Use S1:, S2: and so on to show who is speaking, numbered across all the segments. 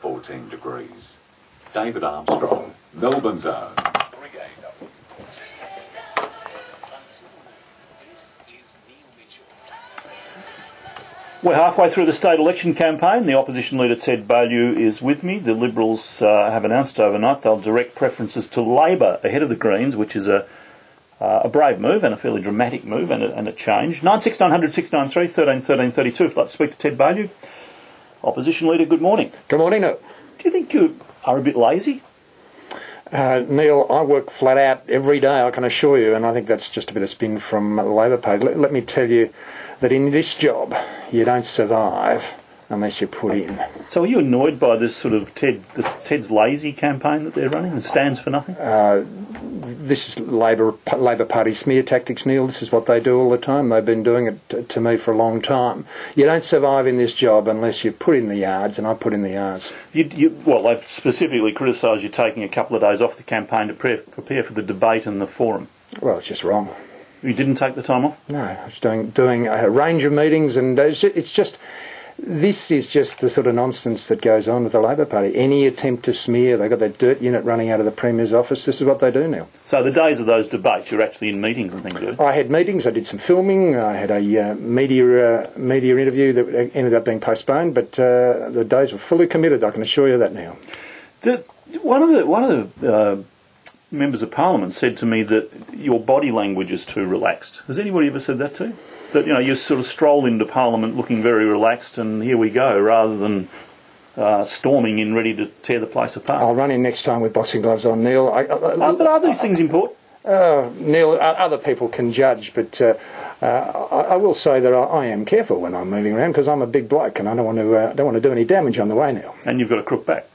S1: 14 degrees. David Armstrong, Melbourne's own.
S2: We're halfway through the state election campaign. The opposition leader Ted Baillieu is with me. The Liberals have announced overnight they'll direct preferences to Labor ahead of the Greens, which is a brave move and a fairly dramatic move and a change. 96900 693 13 13 32. If you'd like to speak to Ted Baillieu. Opposition leader, good morning.
S3: Good morning, Neil.
S2: Do you think you are a bit lazy?
S3: Neil, I work flat out every day, I can assure you, and I think that's just a bit of spin from the Labor Party. Let me tell you that in this job, you don't survive unless you put in.
S2: So are you annoyed by this sort of Ted's lazy campaign that they're running that stands for nothing?
S3: This is Labor Party smear tactics, Neil. This is what they do all the time. They've been doing it to me for a long time. You don't survive in this job unless you put in the yards, and I put in the yards.
S2: Well, they've specifically criticised you taking a couple of days off the campaign to prepare for the debate and the forum.
S3: Well, it's just wrong.
S2: You didn't take the time off?
S3: No, I was doing a range of meetings, and it's just... This is just the sort of nonsense that goes on with the Labor Party. Any attempt to smear, they've got that dirt unit running out of the Premier's office. This is what they do now.
S2: So the days of those debates, you're actually in meetings and things, do you?
S3: I had meetings, I did some filming, I had a media interview that ended up being postponed, but the days were fully committed, I can assure you that now.
S2: One of the members of Parliament said to me that your body language is too relaxed. Has anybody ever said that to you? That, you sort of stroll into Parliament looking very relaxed and here we go, rather than storming in ready to tear the place apart.
S3: I'll run in next time with boxing gloves on, Neil.
S2: But are these things important?
S3: Neil, other people can judge, but I will say that I am careful when I'm moving around because I'm a big bloke and I don't want to do any damage on the way now.
S2: And you've got a crook back.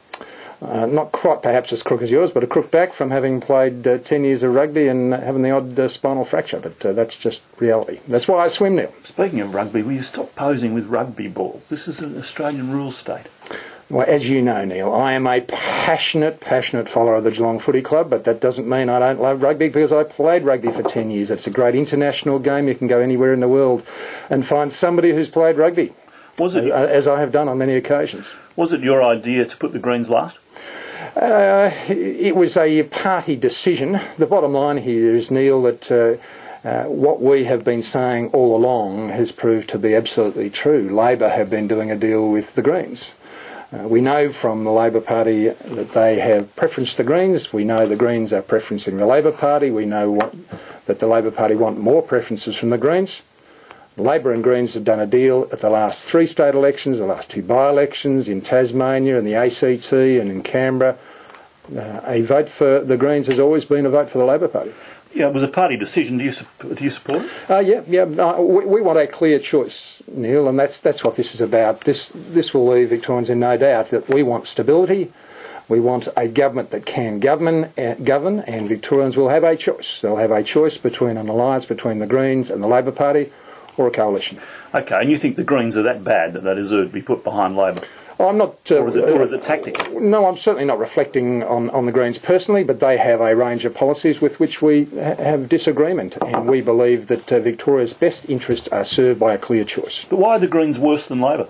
S3: Not quite perhaps as crook as yours, but a crook back from having played 10 years of rugby and having the odd spinal fracture, but that's just reality. That's why I swim, Neil.
S2: Speaking of rugby, will you stop posing with rugby balls? This is an Australian rules state.
S3: Well, as you know, Neil, I am a passionate follower of the Geelong Footy Club, but that doesn't mean I don't love rugby because I played rugby for 10 years. It's a great international game. You can go anywhere in the world and find somebody who's played rugby, as I have done on many occasions. Was it your idea to put the Greens last? It was a party decision. The bottom line here is, Neil, that what we have been saying all along has proved to be absolutely true. Labor have been doing a deal with the Greens. We know from the Labor Party that they have preferenced the Greens. We know the Greens are preferencing the Labor Party. We know that the Labor Party want more preferences from the Greens. Labor and Greens have done a deal at the last 3 state elections, the last 2 by-elections in Tasmania and the ACT and in Canberra. A vote for the Greens has always been a vote for the Labor Party. Yeah, it was a party decision. Do you support it? We want a clear choice, Neil, and that's what this is about. This will leave Victorians in no doubt that we want stability. We want a government that can govern, and Victorians will have a choice. They'll have a choice between an alliance between the Greens and the Labor Party, or a coalition. Okay, and you think the Greens are that bad that they deserve to be put behind Labor? I'm not. Or is it tactical? No, I'm certainly not reflecting on the Greens personally, but they have a range of policies with which we have disagreement, and we believe that Victoria's best interests are served by a clear choice. But why are the Greens worse than Labor?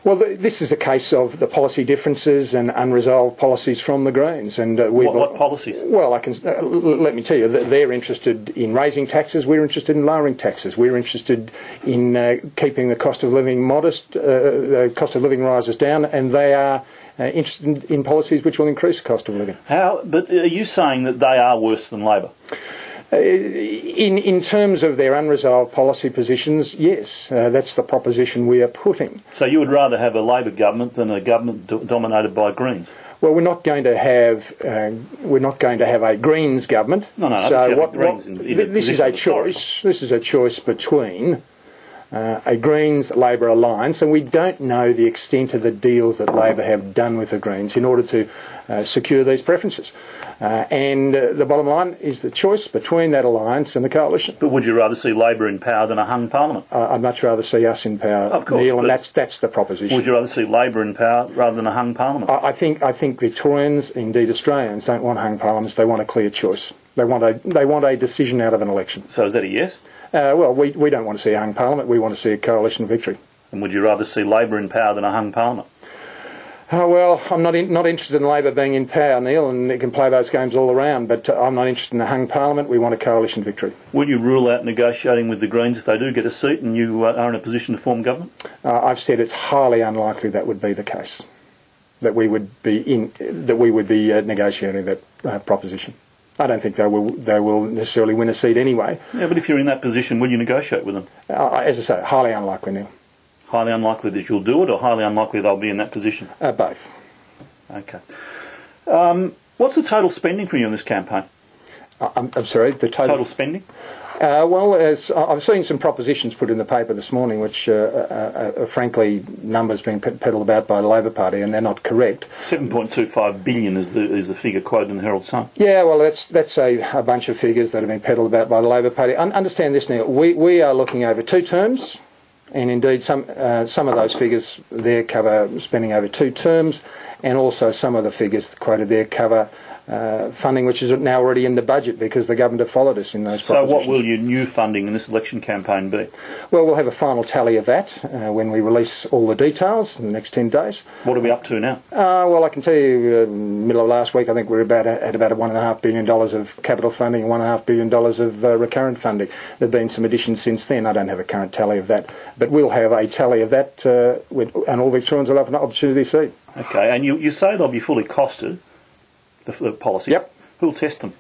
S3: Well, this is a case of the policy differences and unresolved policies from the Greens. And what policies? Well, let me tell you, they're interested in raising taxes. We're interested in lowering taxes. We're interested in keeping the cost of living modest, cost of living rises down, and they are interested in policies which will increase the cost of living. But are you saying that they are worse than Labor? In terms of their unresolved policy positions, yes, that's the proposition we are putting. So you would rather have a Labor government than a government dominated by Greens? Well, we're not going to have a Greens government. No. So this is a choice. This is a choice between a Greens-Labor alliance, and we don't know the extent of the deals that Labor have done with the Greens in order to secure these preferences. And the bottom line is the choice between that alliance and the coalition. But would you rather see Labor in power than a hung parliament? I'd much rather see us in power, of course, Neil, and that's the proposition. Would you rather see Labor in power rather than a hung parliament? I think Victorians, indeed Australians, don't want hung parliaments. They want a clear choice. They want a decision out of an election. So is that a yes? Well, we don't want to see a hung parliament. We want to see a coalition victory. And would you rather see Labor in power than a hung parliament? Oh, well, I'm not interested in Labor being in power, Neil, and it can play those games all around, but I'm not interested in a hung parliament. We want a coalition victory.
S2: Will you rule out negotiating with the Greens if they do get a seat and you are in a position to form government?
S3: I've said it's highly unlikely that would be the case, that we would be negotiating that proposition. I don't think they will necessarily win a seat anyway.
S2: Yeah, but if you're in that position, will you negotiate with them?
S3: As I say, highly unlikely, Neil.
S2: Highly unlikely that you'll do it, or highly unlikely they'll be in that position?
S3: Both.
S2: Okay. What's the total spending for you in this campaign?
S3: I'm sorry, the
S2: Total spending?
S3: Well, I've seen some propositions put in the paper this morning, which are frankly numbers being peddled about by the Labor Party, and they're not correct.
S2: 7.25 billion is the figure quoted in the Herald Sun.
S3: Yeah, well, that's a bunch of figures that have been peddled about by the Labor Party. Understand this, Neil. We are looking over 2 terms. And indeed, some of those figures there cover spending over 2 terms, and also some of the figures quoted there cover funding which is now already in the budget because the government have followed us in those propositions.
S2: So what will your new funding in this election campaign be?
S3: Well, we'll have a final tally of that when we release all the details in the next 10 days.
S2: What are we up to now?
S3: Well, I can tell you, middle of last week, I think we were at about $1.5 billion of capital funding and $1.5 billion of recurrent funding. There have been some additions since then. I don't have a current tally of that. But we'll have a tally of that, and all Victorians will have an opportunity to see.
S2: Okay, and you say they'll be fully costed, the policy.
S3: Yep.
S2: Who'll test them?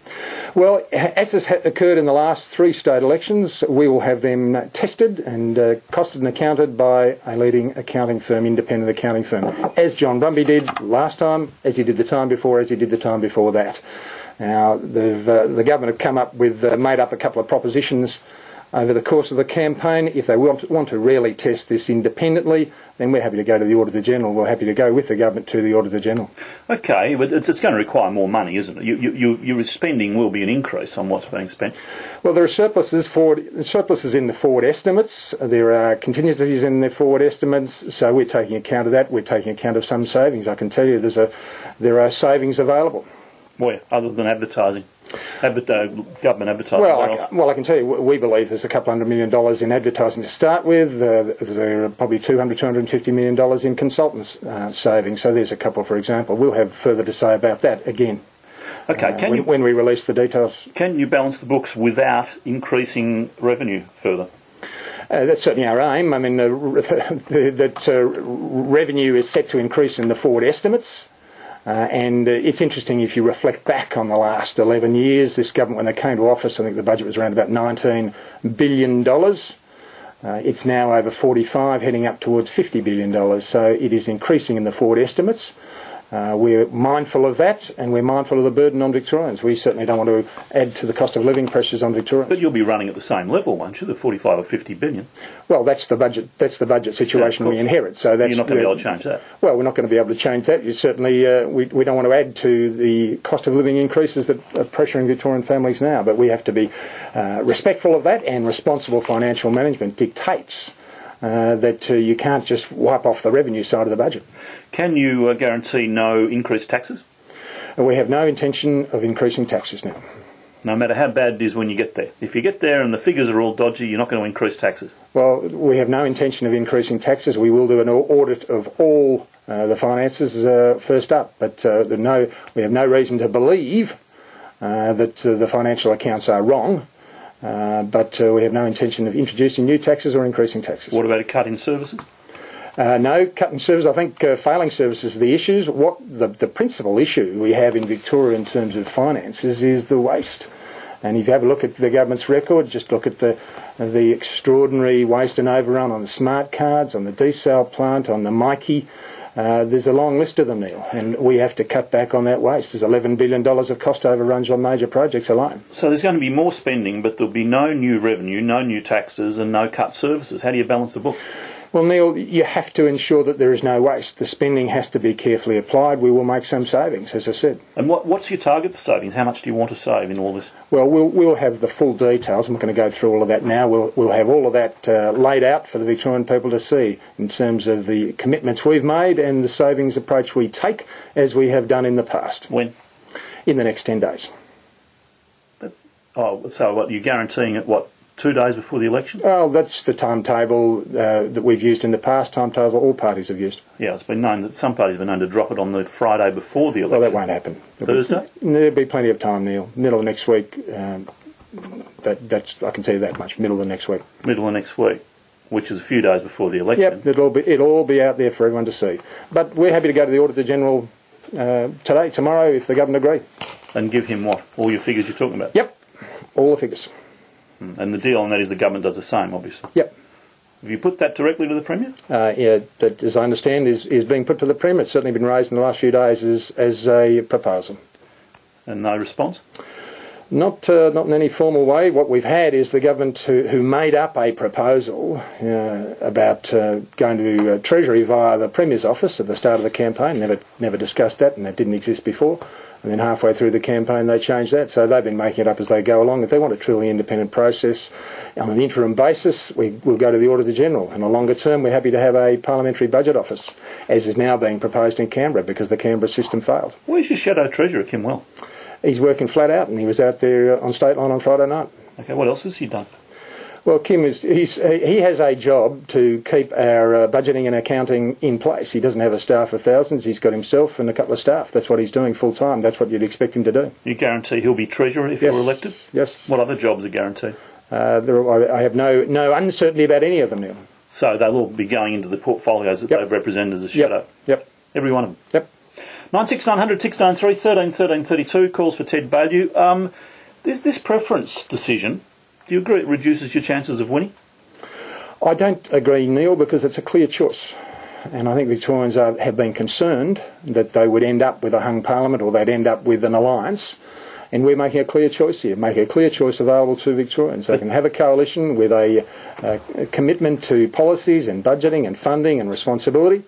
S3: Well, as has occurred in the last 3 state elections, we will have them tested and costed and accounted by a leading accounting firm, independent accounting firm, as John Brumby did last time, as he did the time before, as he did the time before that. Now, the government have come up with, made up a couple of propositions over the course of the campaign. If they want to really test this independently, then we're happy to go to the Auditor General. We're happy to go with the government to the Auditor General. Okay,
S2: but it's going to require more money, isn't it? Your spending will be an increase on what's being spent.
S3: Well, there are surpluses in the forward estimates. There are contingencies in the forward estimates, so we're taking account of that. We're taking account of some savings. I can tell you there are savings available.
S2: Where, other than advertising? Government advertising.
S3: Well, I can tell you, we believe there's a couple $100 million in advertising to start with. There are probably $250 million in consultants savings. So there's a couple, for example. We'll have further to say about that again.
S2: Okay.
S3: When we release the details.
S2: Can you balance the books without increasing revenue further?
S3: That's certainly our aim. I mean, revenue is set to increase in the forward estimates. And it's interesting if you reflect back on the last 11 years, this government, when they came to office, I think the budget was around about $19 billion. It's now over 45, heading up towards $50 billion. So it is increasing in the forward estimates. We're mindful of that, and we're mindful of the burden on Victorians. We certainly don't want to add to the cost of living pressures on Victorians.
S2: But you'll be running at the same level, won't you? The 45 or 50 billion.
S3: Well, that's the budget. That's the budget situation we inherit. So that's
S2: you're not going to be able to change that.
S3: Well, we're not going to be able to change that. You certainly we don't want to add to the cost of living increases that are pressuring Victorian families now. But we have to be respectful of that, and responsible financial management dictates that you can't just wipe off the revenue side of the budget.
S2: Can you guarantee no increased taxes?
S3: We have no intention of increasing taxes now.
S2: No matter how bad it is when you get there. If you get there and the figures are all dodgy, you're not going to increase taxes.
S3: Well, we have no intention of increasing taxes. We will do an audit of all the finances first up, but we have no reason to believe that the financial accounts are wrong. But we have no intention of introducing new taxes or increasing taxes.
S2: What about a cut in services?
S3: No, cut in services. I think failing services are the issues. What the principal issue we have in Victoria in terms of finances is the waste. And if you have a look at the government's record, just look at the extraordinary waste and overrun on the smart cards, on the desal plant, on the Mikey. There's a long list of them, Neil, and we have to cut back on that waste. There's $11 billion of cost overruns on major projects alone. So
S2: there's going to be more spending, but there'll be no new revenue, no new taxes, and no cut services. How do you balance the book?
S3: Well, Neil, you have to ensure that there is no waste. The spending has to be carefully applied. We will make some savings, as I said.
S2: And what's your target for savings? How much do you want to save in all this?
S3: Well, we'll have the full details. I'm not going to go through all of that now. We'll have all of that laid out for the Victorian people to see in terms of the commitments we've made and the savings approach we take, as we have done in the past.
S2: When?
S3: In the next 10 days.
S2: So what, you're guaranteeing it, what, 2 days before the election?
S3: Well, that's the timetable that we've used in the past, timetable all parties have used.
S2: Yeah, it's been known that some parties have been known to drop it on the Friday before the election.
S3: Well, that won't happen.
S2: Thursday?
S3: There'll be plenty of time, Neil. Middle of next week. That's I can tell you that much. Middle of next week.
S2: Middle of next week, which is a few days before the election.
S3: Yep, it'll all be out there for everyone to see. But we're happy to go to the Auditor General today, tomorrow, if the government agree.
S2: And give him what? All your figures you're talking about?
S3: Yep, all the figures.
S2: And the deal on that is the government does the same, obviously.
S3: Yep.
S2: Have you put that directly to the Premier?
S3: Yeah, that, as I understand, is being put to the Premier. It's certainly been raised in the last few days as a proposal.
S2: And no response?
S3: Not in any formal way. What we've had is the government who made up a proposal about going to Treasury via the Premier's office at the start of the campaign. Never discussed that, and that didn't exist before. And then halfway through the campaign they changed that. So they've been making it up as they go along. If they want a truly independent process on an interim basis, we'll go to the Auditor General. And a longer term, we're happy to have a parliamentary budget office, as is now being proposed in Canberra because the Canberra system failed.
S2: Where's your shadow treasurer, Kim Well?
S3: He's working flat out, and he was out there on State Line on Friday night.
S2: Okay, what else has he done?
S3: Well, Kim he has a job to keep our budgeting and accounting in place. He doesn't have a staff of thousands. He's got himself and a couple of staff. That's what he's doing full time. That's what you'd expect him to do.
S2: You guarantee he'll be treasurer if you're elected?
S3: Yes.
S2: What other jobs are guaranteed?
S3: I have no uncertainty about any of them now.
S2: So they'll all be going into the portfolios that they've represented as a shadow?
S3: Yep.
S2: Every one of them?
S3: Yep.
S2: 96900 693 13 13 32, calls for Ted Baillieu. This preference decision, do you agree it reduces your chances of winning?
S3: I don't agree, Neil, because it's a clear choice. And I think Victorians have been concerned that they would end up with a hung parliament or they'd end up with an alliance. And we're making a clear choice here, making a clear choice available to Victorians. They can have a coalition with a commitment to policies and budgeting and funding and responsibility,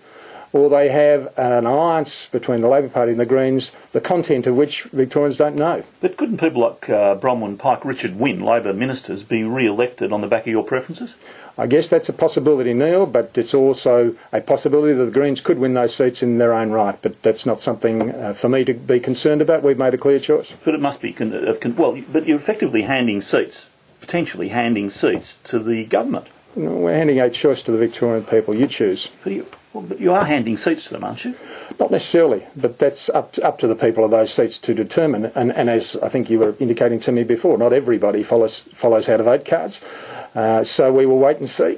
S3: or they have an alliance between the Labor Party and the Greens, the content of which Victorians don't know.
S2: But couldn't people like Bronwyn Pike, Richard Wynne, Labor ministers, be re-elected on the back of your preferences?
S3: I guess that's a possibility, Neil, but it's also a possibility that the Greens could win those seats in their own right. But that's not something for me to be concerned about. We've made a clear choice.
S2: But it must be... but you're effectively handing seats, potentially handing seats to the government.
S3: No, we're handing a choice to the Victorian people. You choose.
S2: But you are handing seats to them, aren't you?
S3: Not necessarily, but that's up to the people of those seats to determine. And as I think you were indicating to me before, not everybody follows how to vote cards. So we will wait and see.